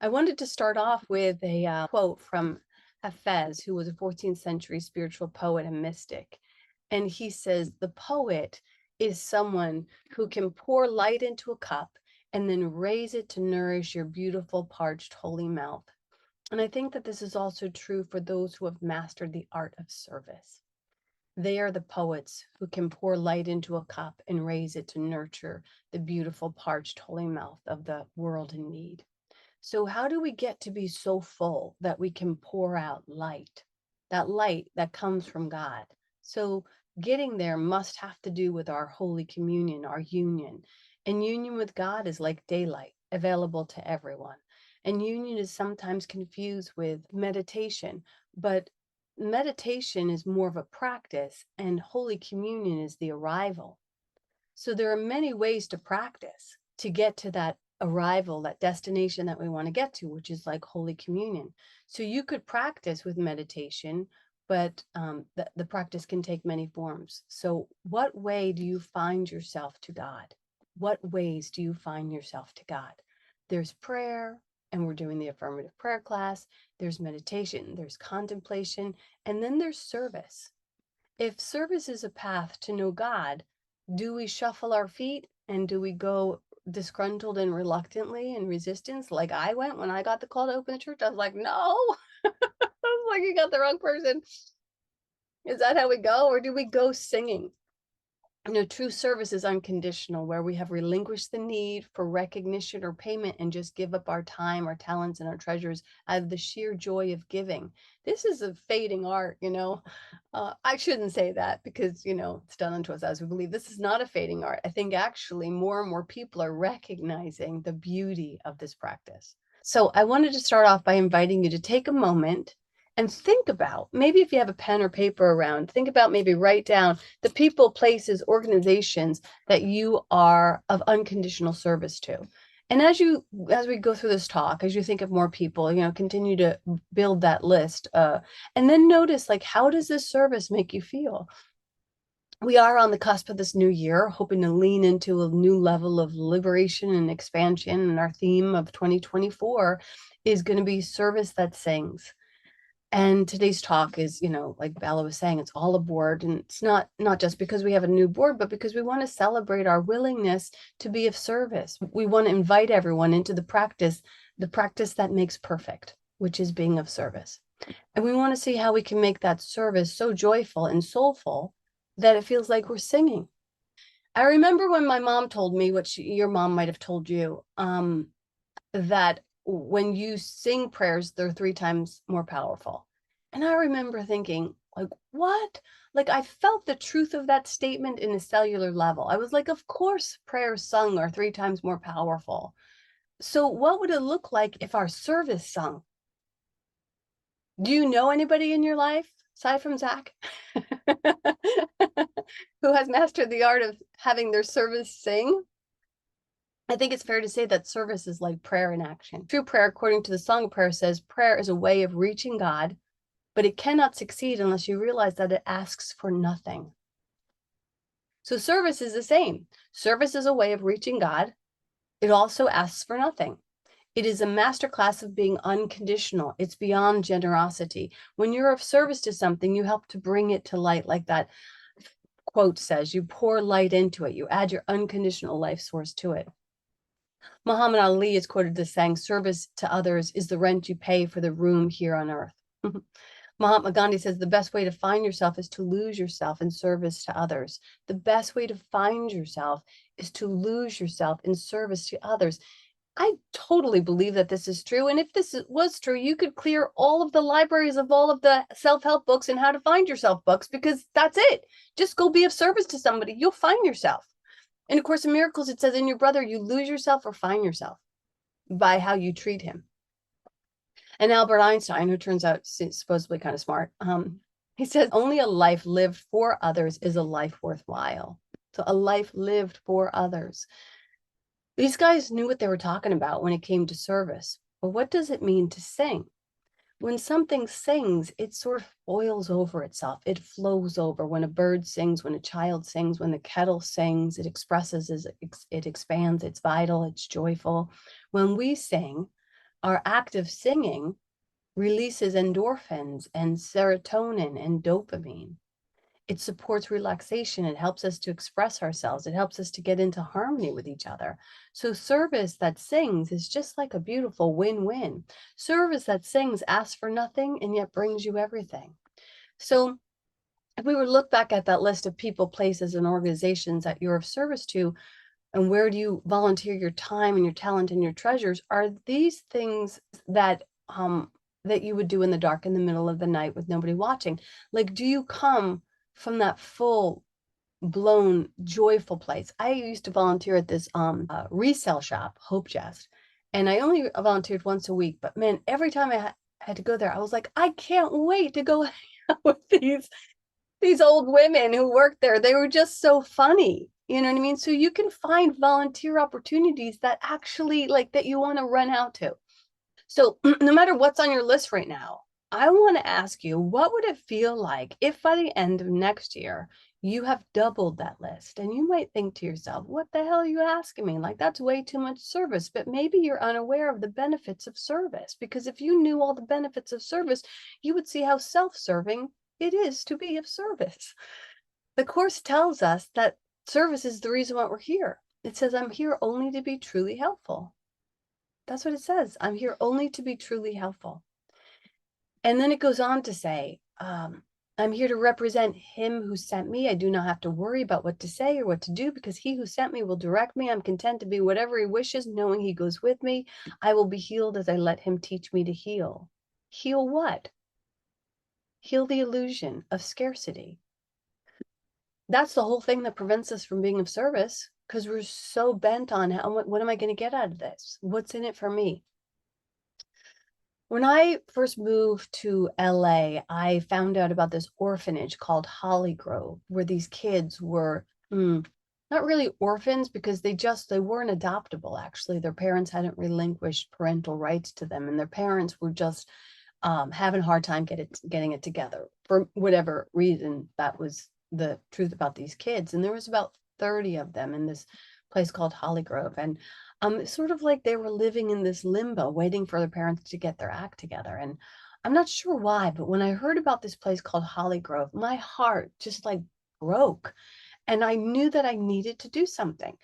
I wanted to start off with a quote from Hafiz, who was a 14th century spiritual poet and mystic. And he says, the poet is someone who can pour light into a cup and then raise it to nourish your beautiful, parched, holy mouth. And I think that this is also true for those who have mastered the art of service. They are the poets who can pour light into a cup and raise it to nurture the beautiful, parched, holy mouth of the world in need. So how do we get to be so full that we can pour out that light that comes from God? So getting there must have to do with our Holy Communion, our union. And union with God is like daylight, available to everyone. And union is sometimes confused with meditation, but meditation is more of a practice, and Holy Communion is the arrival. So there are many ways to practice to get to that arrival, that destination that we want to get to, which is like Holy Communion. So you could practice with meditation, but the practice can take many forms. So what way do you find yourself to God? What ways do you find yourself to God? There's prayer, and we're doing the affirmative prayer class. There's meditation, there's contemplation, and then there's service. If service is a path to know God, do we shuffle our feet and do we go disgruntled and reluctantly in resistance like I went when I got the call to open the church? I was like, no. I was like, you got the wrong person. Is that how we go? Or do we go singing? True service is unconditional, where we have relinquished the need for recognition or payment and just give up our time, our talents, and our treasures out of the sheer joy of giving. This is a fading art. I shouldn't say that because, it's done unto us as we believe. This is not a fading art. I think actually more and more people are recognizing the beauty of this practice. So I wanted to start off by inviting you to take a moment and think about, maybe if you have a pen or paper around, think about, maybe write down the people, places, organizations that you are of unconditional service to. And as we go through this talk, as you think of more people, continue to build that list, and then notice, like, how does this service make you feel? We are on the cusp of this new year, hoping to lean into a new level of liberation and expansion. And our theme of 2024 is going to be service that sings. And today's talk is, like Bella was saying, it's all aboard. And it's not just because we have a new board, but because we want to celebrate our willingness to be of service. We want to invite everyone into the practice that makes perfect, which is being of service. And we want to see how we can make that service so joyful and soulful that it feels like we're singing. I remember when my mom told me what your mom might have told you, that when you sing prayers, they're 3 times more powerful. And I remember thinking, like, what? Like, I felt the truth of that statement in a cellular level. I was like, of course, prayers sung are 3 times more powerful. So what would it look like if our service sung? Do you know anybody in your life, aside from Zach, who has mastered the art of having their service sing? I think it's fair to say that service is like prayer in action. True prayer, according to the Song of Prayer, says prayer is a way of reaching God, but it cannot succeed unless you realize that it asks for nothing. So service is the same. Service is a way of reaching God. It also asks for nothing. It is a masterclass of being unconditional. It's beyond generosity. When you're of service to something, you help to bring it to light, like that quote says. You pour light into it. You add your unconditional life source to it. Muhammad Ali is quoted as saying, service to others is the rent you pay for the room here on earth. Mahatma Gandhi says the best way to find yourself is to lose yourself in service to others. The best way to find yourself is to lose yourself in service to others. I totally believe that this is true. And if this was true, you could clear all of the libraries of all of the self-help books and how to find yourself books, because that's it. Just go be of service to somebody. You'll find yourself. In A Course in Miracles, it says in your brother, you lose yourself or find yourself by how you treat him. And Albert Einstein, who turns out supposedly kind of smart, he says only a life lived for others is a life worthwhile. So a life lived for others. These guys knew what they were talking about when it came to service. But what does it mean to sing? When something sings, it sort of boils over itself. It flows over. When a bird sings, when a child sings, when the kettle sings, it expresses, it expands, it's vital, it's joyful. When we sing, our act of singing releases endorphins and serotonin and dopamine. It supports relaxation. It helps us to express ourselves. It helps us to get into harmony with each other. So service that sings is just like a beautiful win-win. Service that sings asks for nothing and yet brings you everything. So if we were to look back at that list of people, places, and organizations that you're of service to, and where do you volunteer your time and your talent and your treasures, are these things that that you would do in the dark, in the middle of the night with nobody watching? Like, do you come from that full blown joyful place? I used to volunteer at this resale shop, Hope Chest, and I only volunteered once a week, but man, every time I had to go there, I was like, I can't wait to go hang out with these old women who worked there. They were just so funny. You know what I mean? So you can find volunteer opportunities that actually like that you want to run out to. So no matter what's on your list right now, I want to ask you, what would it feel like if by the end of next year, you have doubled that list? And you might think to yourself, what the hell are you asking me? Like, that's way too much service. But maybe you're unaware of the benefits of service, because if you knew all the benefits of service, you would see how self-serving it is to be of service. The Course tells us that service is the reason why we're here. It says, I'm here only to be truly helpful. That's what it says. I'm here only to be truly helpful. And then it goes on to say, I'm here to represent him who sent me. I do not have to worry about what to say or what to do, because he who sent me will direct me. I'm content to be whatever he wishes, knowing he goes with me. I will be healed as I let him teach me to heal. Heal what? Heal the illusion of scarcity. That's the whole thing that prevents us from being of service, because we're so bent on what am I going to get out of this? What's in it for me? When I first moved to LA, I found out about this orphanage called Holly Grove, where these kids were not really orphans, because they weren't adoptable. Actually, their parents hadn't relinquished parental rights to them, and their parents were just having a hard time getting it together for whatever reason. That was the truth about these kids. And there was about 30 of them in this place called Holly Grove. And sort of like they were living in this limbo, waiting for their parents to get their act together. And I'm not sure why, but when I heard about this place called Holly Grove, my heart just like broke. And I knew that I needed to do something.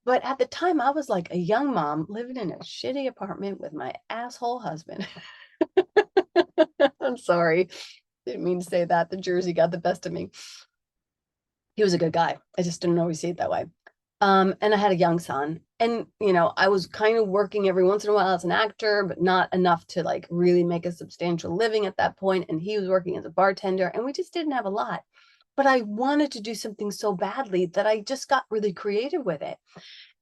But at the time, I was like a young mom living in a shitty apartment with my asshole husband. I'm sorry. Didn't mean to say that. The Jersey got the best of me. He was a good guy. I just didn't always see it that way. And I had a young son. And, I was kind of working every once in a while as an actor, but not enough to like really make a substantial living at that point. And he was working as a bartender, and we just didn't have a lot. But I wanted to do something so badly that I just got really creative with it.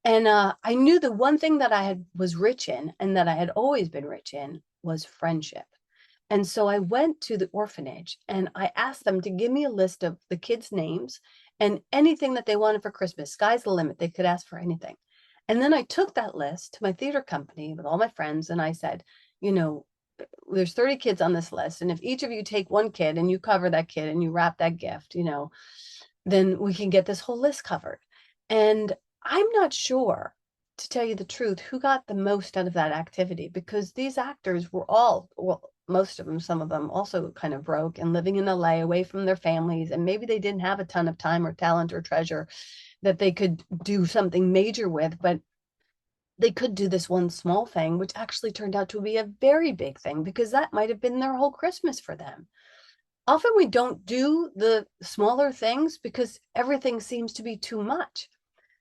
And I knew the one thing that was rich in, and that I had always been rich in, was friendship. And so I went to the orphanage and I asked them to give me a list of the kids' names and anything that they wanted for Christmas. Sky's the limit. They could ask for anything. And then I took that list to my theater company with all my friends, and I said, there's 30 kids on this list. And if each of you take one kid and you cover that kid and you wrap that gift, then we can get this whole list covered. And I'm not sure, to tell you the truth, who got the most out of that activity, because these actors were all, well, most of them, some of them also kind of broke and living in LA away from their families. And maybe they didn't have a ton of time or talent or treasure that they could do something major with, but they could do this one small thing, which actually turned out to be a very big thing, because that might have been their whole Christmas for them. Often we don't do the smaller things because everything seems to be too much.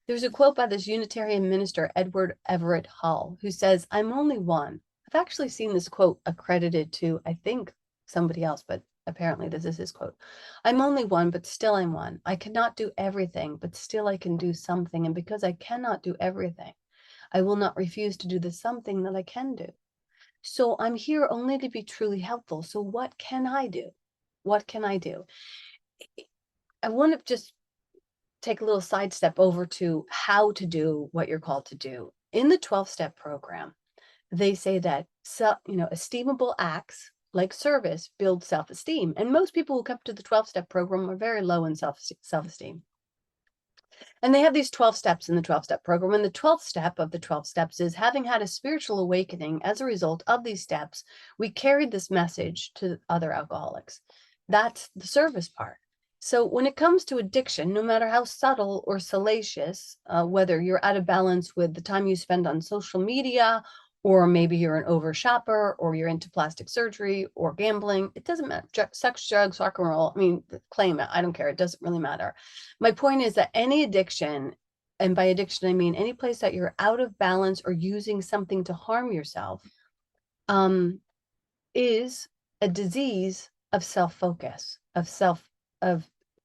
There's a quote by this Unitarian minister, Edward Everett Hall, who says, I'm only one. I've actually seen this quote accredited to, I think, somebody else, but apparently this is his quote. I'm only one, but still I'm one. I cannot do everything, but still I can do something. And because I cannot do everything, I will not refuse to do the something that I can do. So I'm here only to be truly helpful. So what can I do? What can I do? I want to just take a little sidestep over to how to do what you're called to do. In the 12-step program, they say that, esteemable acts like service build self-esteem. And most people who come to the 12-step program are very low in self-esteem. And they have these 12 steps in the 12-step program. And the 12th step of the 12 steps is, having had a spiritual awakening as a result of these steps, we carried this message to other alcoholics. That's the service part. So when it comes to addiction, no matter how subtle or salacious, whether you're out of balance with the time you spend on social media, or maybe you're an over shopper, or you're into plastic surgery or gambling, it doesn't matter. Sex, drugs, rock and roll. I mean, claim it. I don't care. It doesn't really matter. My point is that any addiction, and by addiction, I mean any place that you're out of balance or using something to harm yourself, is a disease of self-focus, of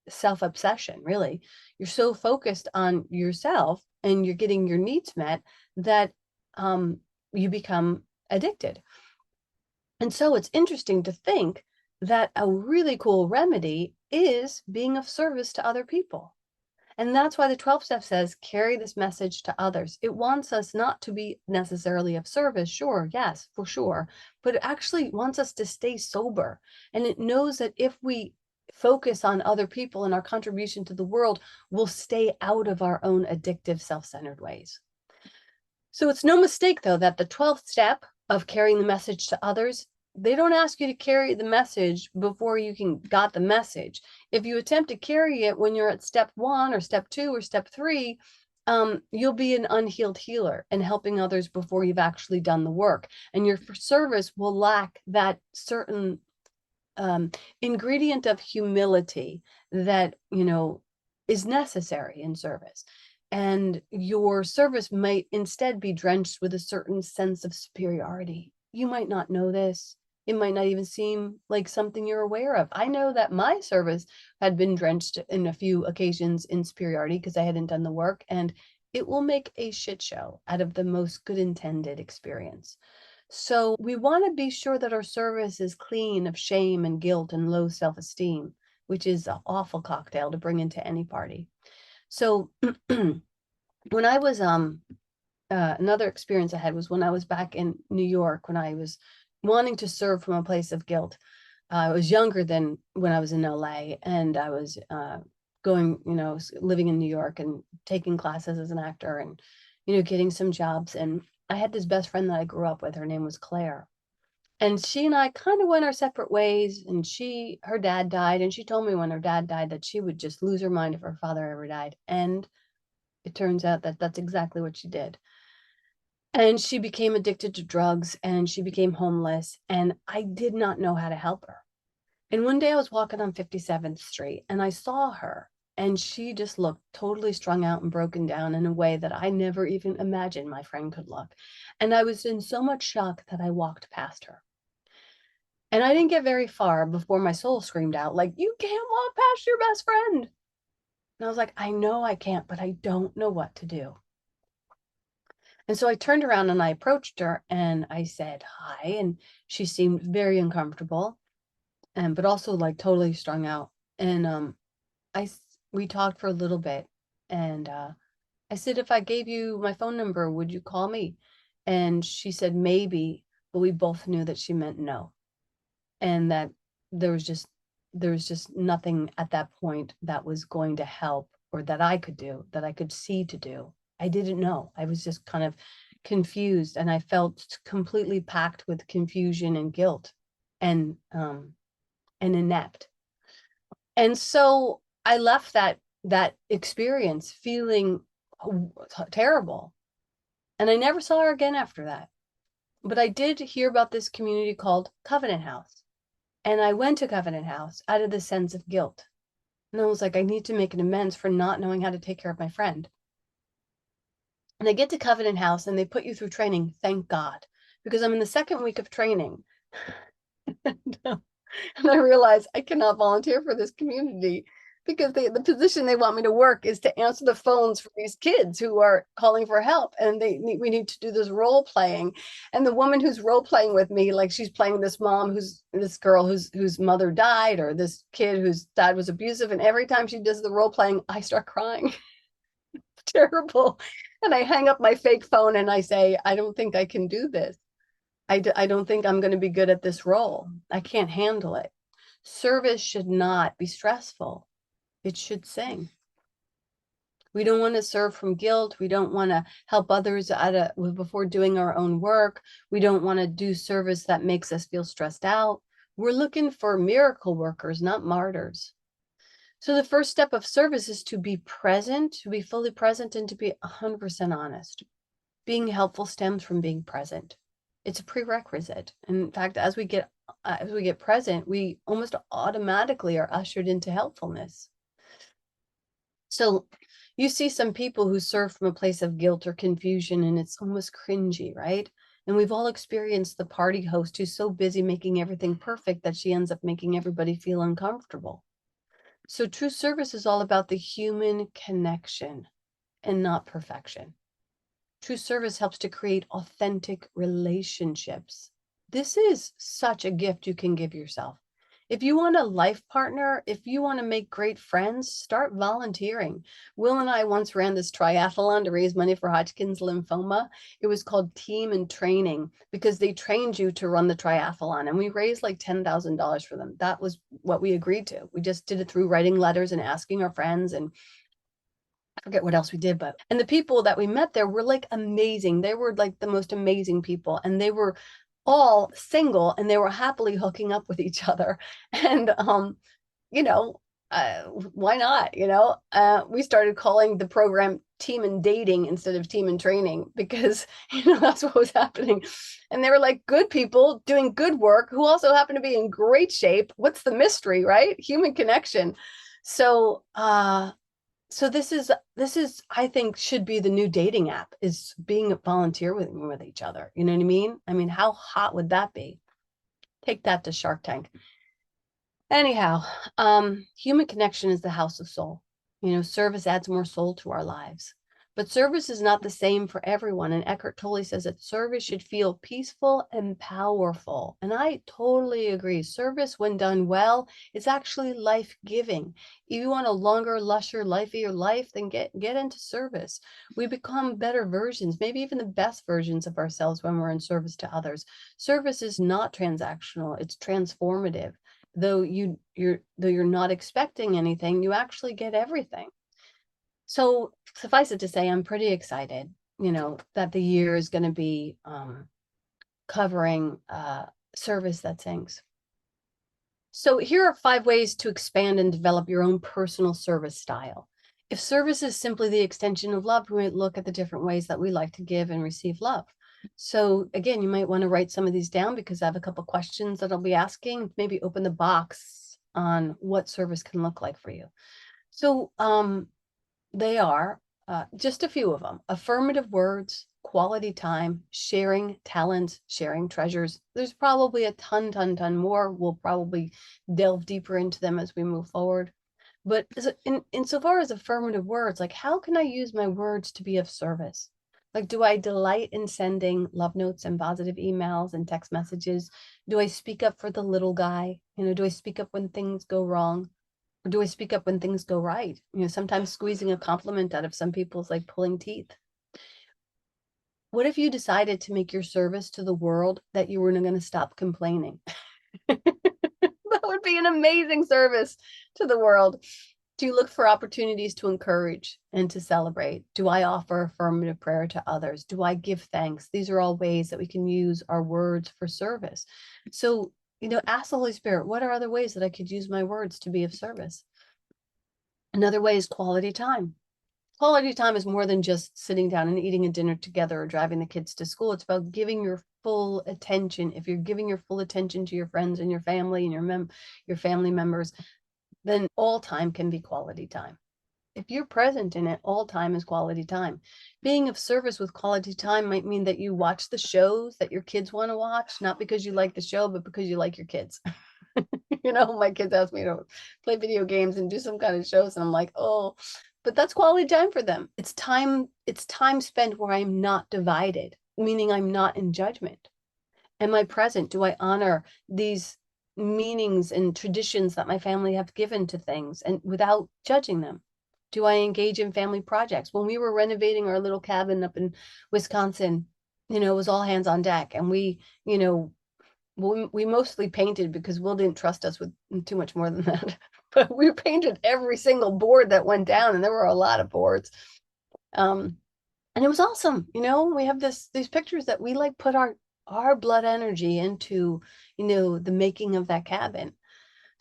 self-obsession, really. You're so focused on yourself and you're getting your needs met that you become addicted. And so it's interesting to think that a really cool remedy is being of service to other people. And that's why the 12 step says, carry this message to others. It wants us not to be necessarily of service, sure, yes, for sure, but it actually wants us to stay sober. And it knows that if we focus on other people and our contribution to the world, we'll stay out of our own addictive, self-centered ways. So it's no mistake, though, that the 12th step of carrying the message to others, they don't ask you to carry the message before you got the message. If you attempt to carry it when you're at step 1 or step 2 or step 3, you'll be an unhealed healer and helping others before you've actually done the work. And your service will lack that certain ingredient of humility that, is necessary in service. And your service might instead be drenched with a certain sense of superiority. You might not know this. It might not even seem like something you're aware of. I know that my service had been drenched in a few occasions in superiority because I hadn't done the work, and it will make a shit show out of the most good intended experience. So we want to be sure that our service is clean of shame and guilt and low self-esteem, which is an awful cocktail to bring into any party. So when I was another experience I had was when I was back in New York, when I was wanting to serve from a place of guilt. I was younger than when I was in LA, and I was going, living in New York and taking classes as an actor and, getting some jobs. And I had this best friend that I grew up with. Her name was Claire. And she and I kind of went our separate ways. And her dad died. And she told me when her dad died that she would just lose her mind if her father ever died. And it turns out that that's exactly what she did. And she became addicted to drugs and she became homeless. And I did not know how to help her. And one day I was walking on 57th Street and I saw her, and she just looked totally strung out and broken down in a way that I never even imagined my friend could look. And I was in so much shock that I walked past her. And I didn't get very far before my soul screamed out, like, you can't walk past your best friend. And I was like, I know I can't, but I don't know what to do. And so I turned around and I approached her and I said hi, and she seemed very uncomfortable, but also like totally strung out. And we talked for a little bit, and I said, if I gave you my phone number, would you call me? And she said maybe, but we both knew that she meant no, and that there was just nothing at that point that was going to help, or that I could do, that I could see to do. I didn't know. I was just kind of confused, and I felt completely packed with confusion and guilt and inept. And so I left that experience feeling terrible. And I never saw her again after that. But I did hear about this community called Covenant House. And I went to Covenant House out of the sense of guilt. And I was like, I need to make an amends for not knowing how to take care of my friend. And I get to Covenant House and they put you through training, thank God, because I'm in the second week of training. And I realized I cannot volunteer for this community because the position they want me to work is to answer the phones for these kids who are calling for help. And we need to do this role playing. And the woman who's role playing with me, like she's playing this mom, this girl whose mother died, or this kid whose dad was abusive. And every time she does the role playing, I start crying. Terrible. And I hang up my fake phone and I say, I don't think I can do this. I don't think I'm going to be good at this role. I can't handle it. Service should not be stressful. It should sing. We don't want to serve from guilt. We don't want to help others before doing our own work. We don't want to do service that makes us feel stressed out. We're looking for miracle workers, not martyrs. So the first step of service is to be present, to be fully present, and to be 100% honest. Being helpful stems from being present. It's a prerequisite. In fact, as we get present, we almost automatically are ushered into helpfulness. So you see some people who serve from a place of guilt or confusion, and it's almost cringy, right? And we've all experienced the party host who's so busy making everything perfect that she ends up making everybody feel uncomfortable. So true service is all about the human connection and not perfection. True service helps to create authentic relationships. This is such a gift you can give yourself. If you want a life partner, if you want to make great friends, start volunteering. Will and I once ran this triathlon to raise money for Hodgkin's lymphoma. It was called Team and Training because they trained you to run the triathlon, and we raised like $10,000 for them. That was what we agreed to. We just did it through writing letters and asking our friends, and I forget what else we did, and the people that we met there were like amazing. They were like the most amazing people, and they were all single, and they were happily hooking up with each other. And you know, why not? We started calling the program Team and Dating instead of Team and Training because that's what was happening. And they were like good people doing good work who also happen to be in great shape. What's the mystery, right? Human connection. So this is I think should be the new dating app, is being a volunteer with each other. You know what I mean? I mean, how hot would that be? Take that to Shark Tank. Anyhow, human connection is the house of soul. Service adds more soul to our lives. But service is not the same for everyone. And Eckhart Tolle says that service should feel peaceful and powerful. And I totally agree. Service, when done well, is actually life-giving. If you want a longer, lusher, lifeier life, then get into service. We become better versions, maybe even the best versions of ourselves when we're in service to others. Service is not transactional, it's transformative. Though you're not expecting anything, you actually get everything. So suffice it to say, I'm pretty excited, that the year is going to be covering service that sings. So here are 5 ways to expand and develop your own personal service style. If service is simply the extension of love, we might look at the different ways that we like to give and receive love. So again, you might want to write some of these down because I have a couple questions that I'll be asking. Maybe open the box on what service can look like for you. So they are just a few of them: affirmative words, quality time, sharing talents, sharing treasures. There's probably a ton more. We'll probably delve deeper into them as we move forward. But insofar as affirmative words, like, how can I use my words to be of service? Like, do I delight in sending love notes and positive emails and text messages? Do I speak up for the little guy? Do I speak up when things go wrong? Or do I speak up when things go right? Sometimes squeezing a compliment out of some people is like pulling teeth. What if you decided to make your service to the world that you weren't going to stop complaining? That would be an amazing service to the world. Do you look for opportunities to encourage and to celebrate? Do I offer affirmative prayer to others? Do I give thanks? These are all ways that we can use our words for service. So, ask the Holy Spirit, what are other ways that I could use my words to be of service? Another way is quality time. Quality time is more than just sitting down and eating a dinner together or driving the kids to school. It's about giving your full attention. If you're giving your full attention to your friends and your family and your family members, then all time can be quality time. If you're present in it, all time is quality time. Being of service with quality time might mean that you watch the shows that your kids want to watch, not because you like the show, but because you like your kids. My kids ask me to play video games and do some kind of shows, and I'm like, oh, but that's quality time for them. It's time spent where I'm not divided, meaning I'm not in judgment. Am I present? Do I honor these meanings and traditions that my family have given to things, and without judging them? Do I engage in family projects? When we were renovating our little cabin up in Wisconsin, it was all hands on deck, and we mostly painted because Will didn't trust us with too much more than that. But we painted every single board that went down, and there were a lot of boards. And it was awesome. We have these pictures that we like put our blood energy into, the making of that cabin.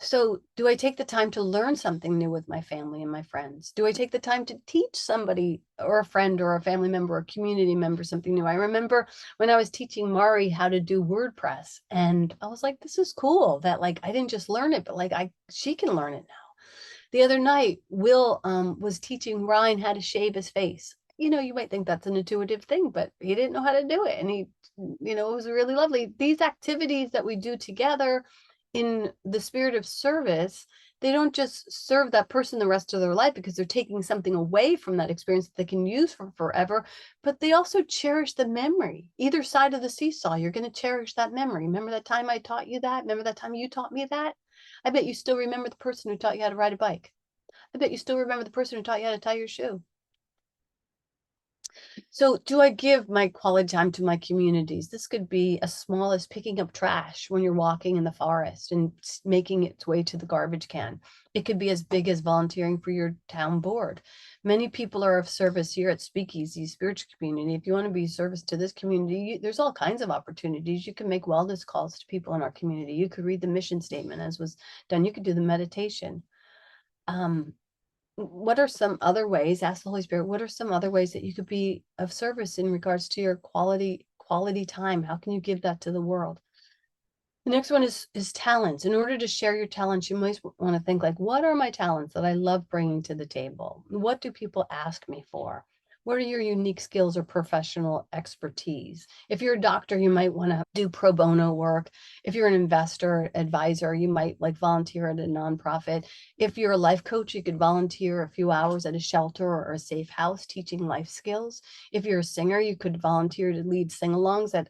So do I take the time to learn something new with my family and my friends? Do I take the time to teach somebody or a friend or a family member or a community member something new? I remember when I was teaching Mari how to do WordPress, and I was like, this is cool that like I didn't just learn it, but like she can learn it now. The other night, Will was teaching Ryan how to shave his face. You might think that's an intuitive thing, but he didn't know how to do it. And it was really lovely. These activities that we do together in the spirit of service, they don't just serve that person the rest of their life because they're taking something away from that experience that they can use for forever, but they also cherish the memory. Either side of the seesaw, you're going to cherish that memory. Remember that time I taught you that? Remember that time you taught me that? I bet you still remember the person who taught you how to ride a bike. I bet you still remember the person who taught you how to tie your shoe. So do I give my quality time to my communities? This could be as small as picking up trash when you're walking in the forest and making its way to the garbage can. It could be as big as volunteering for your town board. Many people are of service here at Speakeasy Spiritual Community. If you want to be of service to this community, there's all kinds of opportunities. You can make wellness calls to people in our community. You could read the mission statement as was done. You could do the meditation. What are some other ways, ask the Holy Spirit, what are some other ways that you could be of service in regards to your quality time? How can you give that to the world? The next one is talents. In order to share your talents, you might want to think like, what are my talents that I love bringing to the table? What do people ask me for? What are your unique skills or professional expertise? If you're a doctor, you might want to do pro bono work. If you're an investor, advisor, you might like volunteer at a nonprofit. If you're a life coach, you could volunteer a few hours at a shelter or a safe house teaching life skills. If you're a singer, you could volunteer to lead sing-alongs at,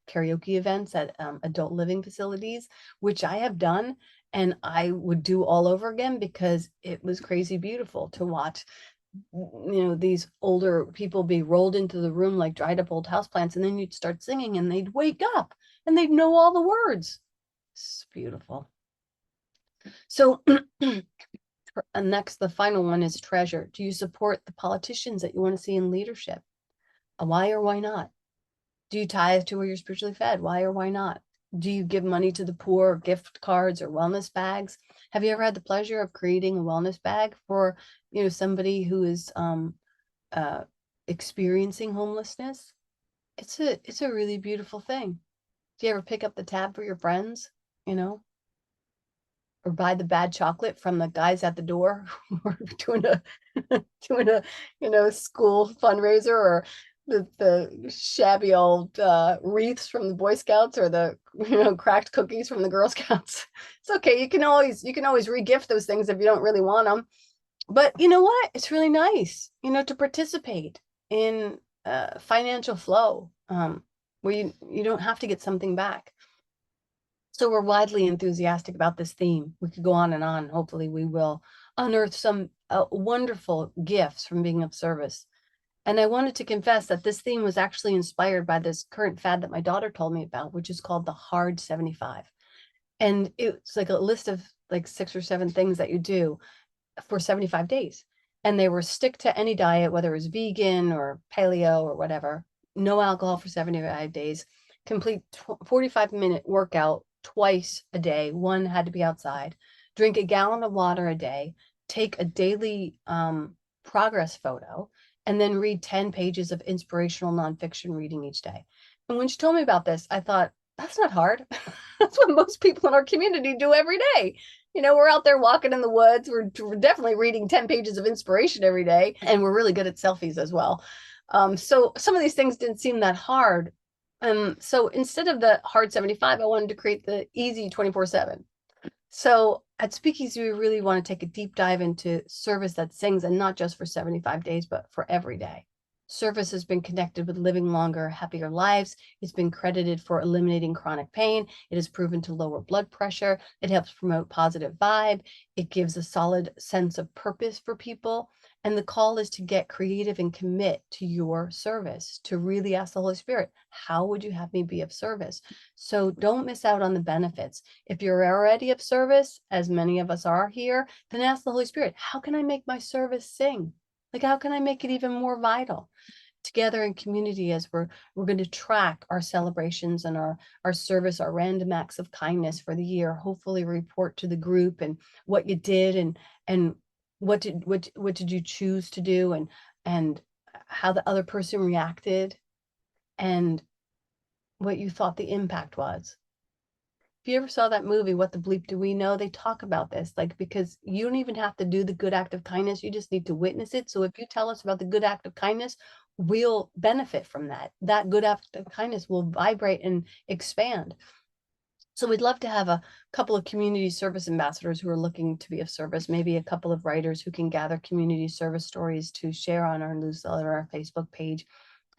karaoke events at adult living facilities, which I have done. And I would do all over again because it was crazy beautiful to watch these older people be rolled into the room like dried up old houseplants, and then you'd start singing and they'd wake up and they'd know all the words. It's beautiful. So and next, the final one is treasure. Do you support the politicians that you want to see in leadership? Why or why not? Do you tithe to where you're spiritually fed? Why or why not? Do you give money to the poor, gift cards, or wellness bags? Have you ever had the pleasure of creating a wellness bag for somebody who is experiencing homelessness? It's a really beautiful thing. Do you ever pick up the tab for your friends, or buy the bad chocolate from the guys at the door who are doing a doing a school fundraiser, or the shabby old wreaths from the Boy Scouts, or the cracked cookies from the Girl Scouts? It's okay. You can always regift those things if you don't really want them. But you know what? It's really nice, to participate in financial flow, where you don't have to get something back. So we're widely enthusiastic about this theme. We could go on and on. Hopefully we will unearth some wonderful gifts from being of service. And I wanted to confess that this theme was actually inspired by this current fad that my daughter told me about, which is called the Hard 75. And it's like a list of like 6 or 7 things that you do for 75 days. And they were stick to any diet, whether it was vegan or paleo or whatever, no alcohol for 75 days, complete 45-minute workout twice a day. One had to be outside, drink a gallon of water a day, take a daily progress photo, and then read 10 pages of inspirational nonfiction reading each day. And when she told me about this, I thought, that's not hard. That's what most people in our community do every day. We're out there walking in the woods. We're definitely reading 10 pages of inspiration every day, and we're really good at selfies as well. So some of these things didn't seem that hard. So instead of the hard 75, I wanted to create the easy 24/7. So at Speakeasy, we really want to take a deep dive into service that sings, and not just for 75 days, but for every day. Service has been connected with living longer, happier lives. It's been credited for eliminating chronic pain. It is proven to lower blood pressure. It helps promote positive vibe. It gives a solid sense of purpose for people. And the call is to get creative and commit to your service, to really ask the Holy Spirit, how would you have me be of service? So don't miss out on the benefits. If you're already of service, as many of us are here, then ask the Holy Spirit, how can I make my service sing? Like, how can I make it even more vital? Together in community, as we're going to track our celebrations and our service, our random acts of kindness for the year, hopefully report to the group and what you did, and what did you choose to do, and how the other person reacted, and what you thought the impact was. If you ever saw that movie, What the Bleep Do We Know? They talk about this, like, because you don't even have to do the good act of kindness. You just need to witness it. So if you tell us about the good act of kindness, we'll benefit from that. That good act of kindness will vibrate and expand. So we'd love to have a couple of community service ambassadors who are looking to be of service, maybe a couple of writers who can gather community service stories to share on our newsletter, our Facebook page.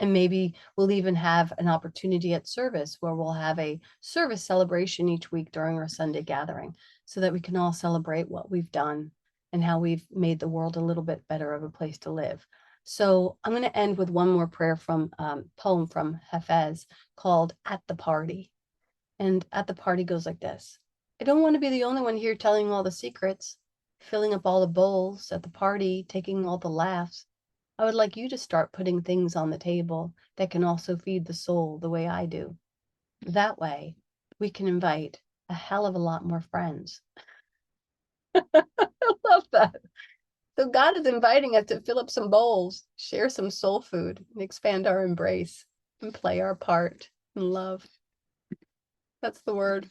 And maybe we'll even have an opportunity at service where we'll have a service celebration each week during our Sunday gathering, so that we can all celebrate what we've done and how we've made the world a little bit better of a place to live. So I'm going to end with one more prayer from poem from Hafiz called At the Party. And At the Party goes like this. I don't want to be the only one here telling all the secrets, filling up all the bowls at the party, taking all the laughs. I would like you to start putting things on the table that can also feed the soul the way I do. That way, we can invite a hell of a lot more friends. I love that. So God is inviting us to fill up some bowls, share some soul food, and expand our embrace and play our part in love. That's the word.